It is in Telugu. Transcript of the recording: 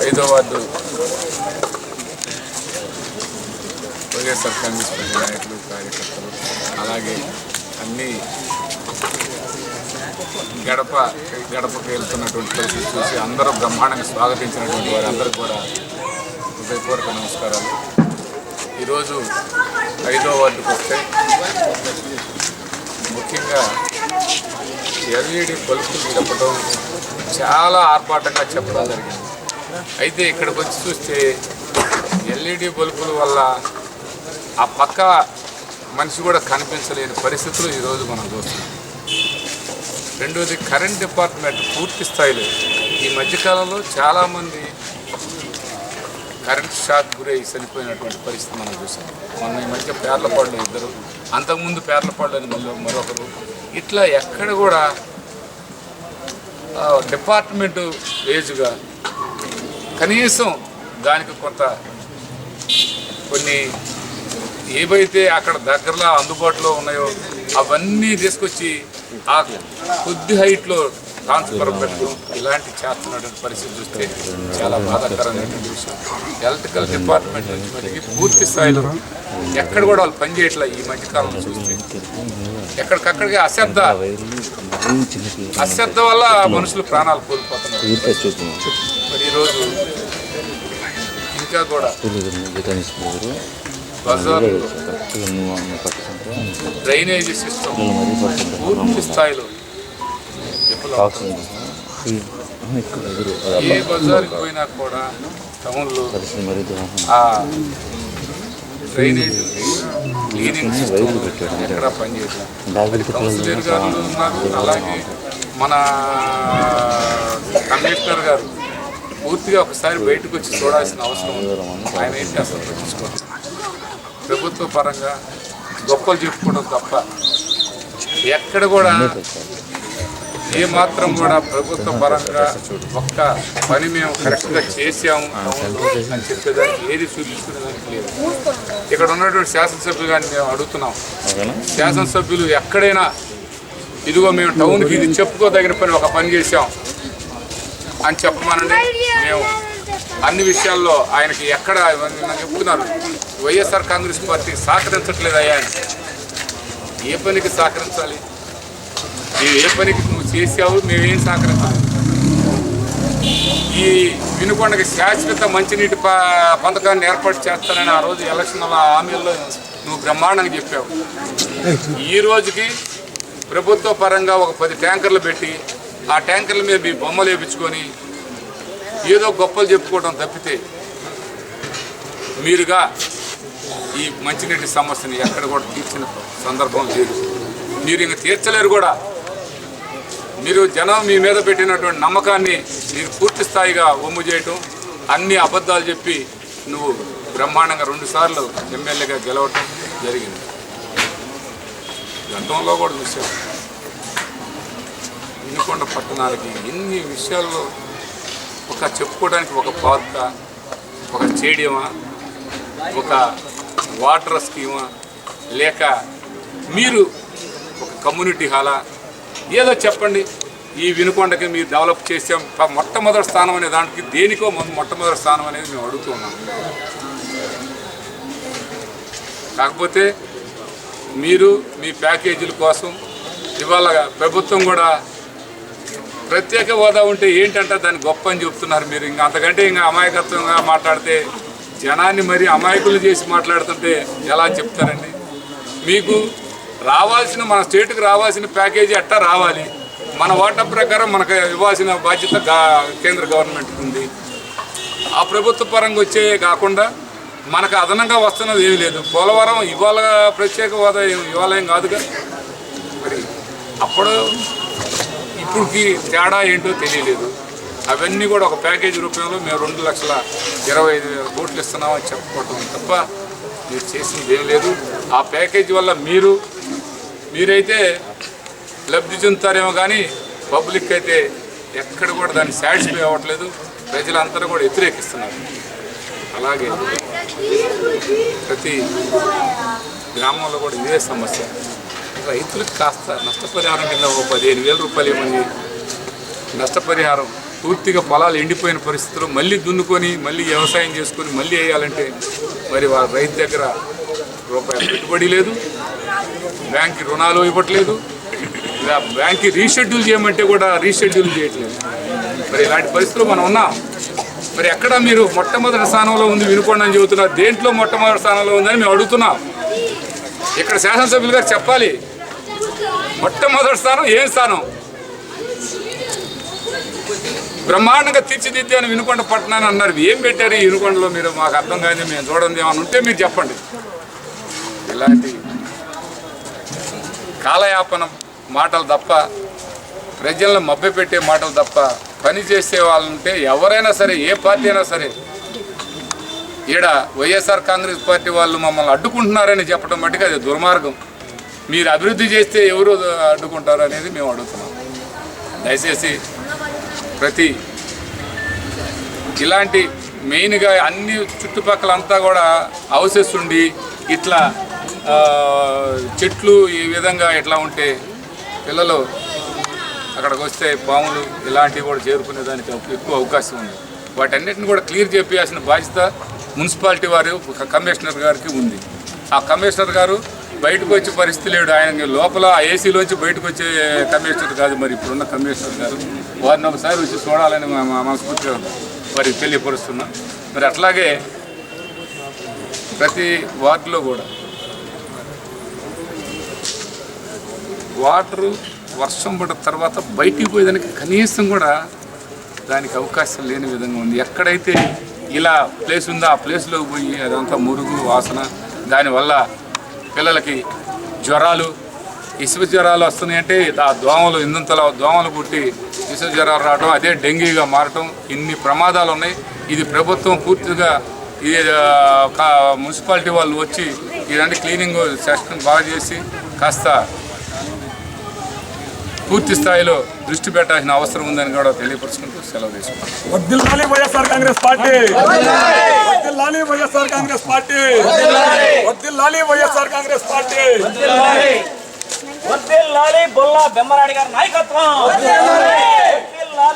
5వ వార్డు వైఎస్ఆర్ కాంగ్రెస్ పార్టీ నాయకులు కార్యకర్తలు అలాగే అన్ని గడపకు వెళ్తున్నటువంటి పరిస్థితి చూసి అందరూ బ్రహ్మాండంగా స్వాగతించినటువంటి వారందరికీ కూడా హృదయపూర్వక నమస్కారాలు. ఈరోజు 5వ వార్డుకు వస్తే ముఖ్యంగా ఎల్ఈడి బల్బులు చెప్పడం చాలా ఆర్భాటంగా చెప్పడం జరిగింది. అయితే ఇక్కడికి వచ్చి చూస్తే ఎల్ఈడి బల్బుల వల్ల ఆ పక్క మనిషి కూడా కనిపించలేని పరిస్థితులు ఈరోజు మనం చూస్తున్నాం. రెండోది కరెంట్ డిపార్ట్మెంట్ పూర్తి స్థాయిలో ఈ మధ్యకాలంలో చాలామంది కరెంట్ షాక్ గురై చనిపోయినటువంటి పరిస్థితి మనం చూసాం. మొన్న ఈ మధ్య పేర్లపాడులో ఇద్దరు, అంతకుముందు పేర్లపాడులో అని మరొకరు, ఇట్లా ఎక్కడ కూడా డిపార్ట్మెంటు వేజ్గా కనీసం దానికి కొన్ని ఏవైతే అక్కడ దగ్గరలో అందుబాటులో ఉన్నాయో అవన్నీ తీసుకొచ్చి ఆ కొద్ది హైట్లో ట్రాన్స్ఫర్ పెట్టడం ఇలాంటి చేస్తున్నటువంటి పరిస్థితి చూస్తే చాలా బాధాకరమైనటువంటి విషయం. ఎలక్ట్రికల్ డిపార్ట్మెంట్ నుంచి మటుకి పూర్తి స్థాయిలో ఎక్కడ కూడా వాళ్ళు పనిచేయట్లా. ఈ మధ్యకాలంలో చూస్తే ఎక్కడికక్కడికి అశ్రద్ధ వల్ల మనుషులు ప్రాణాలు కోల్పోతున్నారు. మరి ఈరోజు ఇంకా కూడా బజార్లో డ్రైనేజీ సిస్టమ్ పూర్తి స్థాయిలో ఏ బజార్కి పోయినా కూడా టౌన్లో ఆ డ్రైనేజీ క్లీనింగ్ సిస్టమ్ ఎక్కడా పనిచేయట్లేదు. కౌన్సిలర్ గారు ఉన్నారు, అలాగే మన కమిషనర్ గారు పూర్తిగా ఒకసారి బయటకు వచ్చి చూడాల్సిన అవసరం ఉంది. ఆయన ఏంటి అసలు పట్టించుకోవాలి. ప్రభుత్వ పరంగా గొప్పలు చెప్పుకోవడం తప్ప ఎక్కడ కూడా ఏమాత్రం కూడా ప్రభుత్వ పరంగా ఒక్క పని మేము కరెక్ట్గా చేసాము అని చెప్పేదానికి ఏది చూపించుకునేదానికి లేదు. ఇక్కడ ఉన్నటువంటి శాసనసభ్యులు కానీ మేము అడుగుతున్నాం, శాసనసభ్యులు ఎక్కడైనా ఇదిగో మేము టౌన్కి ఇది చెప్పుకోదగిన పని ఒక పని చేసాం అని చెప్పమనండి. మేము అన్ని విషయాల్లో ఆయనకి ఎక్కడ చెప్తున్నారు, వైఎస్ఆర్ కాంగ్రెస్ పార్టీ సహకరించట్లేదయ్యా. ఏ పనికి సహకరించాలి? మేము ఏ పనికి నువ్వు చేసావు, మేమేం సహకరించాలి? ఈ వినుకొండకి శాశ్వత మంచినీటి పథకాన్ని ఏర్పాటు చేస్తానని ఆ రోజు ఎలక్షన్ల హామీల్లో నువ్వు బ్రహ్మాండంగా చెప్పావు. ఈ రోజుకి ప్రభుత్వ పరంగా ఒక 10 ట్యాంకర్లు పెట్టి ఆ ట్యాంకర్ల మీద మీ బొమ్మలు వేయించుకొని ఏదో గొప్పలు చెప్పుకోవడం తప్పితే మీరుగా ఈ మంచినీటి సమస్యని ఎక్కడ కూడా తీర్చిన సందర్భం లేదు. మీరు ఇంక తీర్చలేరు కూడా. మీరు జనం మీ మీద పెట్టినటువంటి నమ్మకాన్ని మీరు పూర్తి స్థాయిగా ఒమ్ము చేయటం, అన్ని అబద్ధాలు చెప్పి నువ్వు బ్రహ్మాండంగా 2 సార్లు ఎమ్మెల్యేగా గెలవటం జరిగింది. గతంలో కూడా చూసాం. వినుకొండ పట్టణానికి ఎన్ని విషయాల్లో ఒక చెప్పుకోవడానికి ఒక పార్క, ఒక స్టేడియమా, ఒక వాటర్ స్కీమా, లేక మీరు ఒక కమ్యూనిటీ హాలా, ఏదో చెప్పండి. ఈ వినుకొండకి మీరు డెవలప్ చేసాం మొట్టమొదటి స్థానం అనే దానికి దేనికో మొట్టమొదటి స్థానం అనేది మేము అడుగుతున్నాం. కాకపోతే మీరు మీ ప్యాకేజీల కోసం ఇవాళ ప్రభుత్వం కూడా ప్రత్యేక హోదా ఉంటే ఏంటంటే దాన్ని గొప్ప అని చెప్తున్నారు. మీరు ఇంకా అంతకంటే ఇంకా అమాయకత్వంగా మాట్లాడితే జనాన్ని మరి అమాయకులు చేసి మాట్లాడుతుంటే ఎలా చెప్తారండి? మీకు రావాల్సిన మన స్టేట్కి రావాల్సిన ప్యాకేజీ ఎట్టా రావాలి, మన వాటా ప్రకారం మనకు ఇవ్వాల్సిన బాధ్యత కేంద్ర గవర్నమెంట్కి ఉంది. ఆ ప్రభుత్వ పరంగా వచ్చే కాకుండా మనకు అదనంగా వస్తున్నది ఏమీ లేదు. పోలవరం ఇవాళ ప్రత్యేక హోదా ఇవాళ ఏం కాదుగా. మరి అప్పుడు ఇప్పటికి తేడా ఏంటో తెలియలేదు. అవన్నీ కూడా ఒక ప్యాకేజీ రూపంలో మేము 2,25,000 కోట్లు ఇస్తున్నామని చెప్పుకోవటం తప్ప మీరు చేసింది ఏం లేదు. ఆ ప్యాకేజీ వల్ల మీరైతే లబ్ధి చెందుతారేమో కానీ పబ్లిక్ అయితే ఎక్కడ కూడా దాన్ని సాటిస్ఫై అవ్వట్లేదు. ప్రజలందరూ కూడా వ్యతిరేకిస్తున్నారు. అలాగే ప్రతి గ్రామంలో కూడా ఇదే సమస్య. రైతులకు కాస్త నష్టపరిహారం కింద 15,000 రూపాయలు ఇవ్వండి, నష్టపరిహారం పూర్తిగా పొలాలు ఎండిపోయిన పరిస్థితుల్లో మళ్ళీ దున్నుకొని మళ్ళీ వ్యవసాయం చేసుకొని మళ్ళీ వేయాలంటే మరి వారి రైతు దగ్గర రూపాయలు పెట్టుబడి లేదు, బ్యాంక్కి రుణాలు ఇవ్వట్లేదు, బ్యాంక్కి రీషెడ్యూల్ చేయమంటే కూడా రీషెడ్యూల్ చేయట్లేదు. మరి ఇలాంటి పరిస్థితుల్లో మనం ఉన్నాం. మరి ఎక్కడ మీరు మొట్టమొదటి స్థానంలో ఉంది వినుకొండ అని చెబుతున్నారు, దేంట్లో మొట్టమొదటి స్థానంలో ఉందని మేము అడుగుతున్నాం. ఇక్కడ శాసనసభ్యులు గారు చెప్పాలి, మొట్టమొదటి స్థానం ఏం స్థానం? బ్రహ్మాండంగా తీర్చిదిద్దే అని వినుకొండ పట్టణాన్ని అన్నారు. ఏం పెట్టారు ఈ వినుకొండలో? మీరు మాకు అర్థం కాదు, మేము చూడండి ఏమన్నా ఉంటే మీరు చెప్పండి. ఇలాంటి కాలయాపన మాటలు తప్ప, ప్రజలను మభ్యపెట్టే మాటలు తప్ప పని చేసే వాళ్ళంటే ఎవరైనా సరే, ఏ పార్టీ అయినా సరే, ఈడ వైఎస్ఆర్ కాంగ్రెస్ పార్టీ వాళ్ళు మమ్మల్ని అడ్డుకుంటున్నారని చెప్పడం మట్టుకు అది దుర్మార్గం. మీరు అభివృద్ధి చేస్తే ఎవరు అడ్డుకుంటారు అనేది మేము అడుగుతున్నాం. దయచేసి ప్రతి ఇలాంటి మెయిన్గా అన్ని చుట్టుపక్కలంతా కూడా హౌసెస్ ఉండి ఇట్లా చెట్లు ఈ విధంగా ఇట్లా ఉంటే పిల్లలు అక్కడికి వస్తే పాములు ఇలాంటివి కూడా చేరుకునే దానికి ఎక్కువ అవకాశం ఉంది. వాటన్నిటిని కూడా క్లియర్ చేయాల్సిన బాధ్యత మున్సిపాలిటీ వారు కమిషనర్ గారికి ఉంది. ఆ కమిషనర్ గారు బయటకు వచ్చే పరిస్థితి లేడు. ఆయన లోపల ఏసీలోంచి బయటకు వచ్చే కమిషనర్ కాదు మరి ఇప్పుడున్న కమిషనర్ గారు. వారిని ఒకసారి వచ్చి చూడాలని మనస్ఫూర్తిగా వారికి తెలియపరుస్తున్నాం. మరి అట్లాగే ప్రతి వార్డులో కూడా వాటరు వర్షం పడిన తర్వాత బయటికి పోయేదానికి కనీసం కూడా దానికి అవకాశం లేని విధంగా ఉంది. ఎక్కడైతే ఇలా ప్లేస్ ఉందో ఆ ప్లేస్లోకి పోయి అదంతా మురుగు వాసన, దానివల్ల పిల్లలకి జ్వరాలు, ఇసుక జ్వరాలు వస్తున్నాయంటే ఆ దోమలు ఇంతంతలా దోమలు పుట్టి ఇసుక జ్వరాలు రావడం, అదే డెంగీగా మారటం, ఇన్ని ప్రమాదాలు ఉన్నాయి. ఇది ప్రభుత్వం పూర్తిగా ఇది మున్సిపాలిటీ వాళ్ళు వచ్చి ఇలాంటి క్లీనింగ్ సెక్షన్ బాగా చేసి కాస్త పూర్తి స్థాయిలో దృష్టి పెట్టాల్సిన అవసరం ఉందని కూడా తెలియపరుచుకుంటూ సెలవు తీసుకుంటాం. వర్ధిల్లాలి వైఎస్ఆర్ కాంగ్రెస్ పార్టీ, వర్ధిల్లాలి వైఎస్ఆర్ కాంగ్రెస్ పార్టీ, వర్ధిల్లాలి వైఎస్ఆర్ కాంగ్రెస్ పార్టీ, వర్ధిల్లాలి బొల్లా బెమ్మరాడి గారి నాయకత్వం.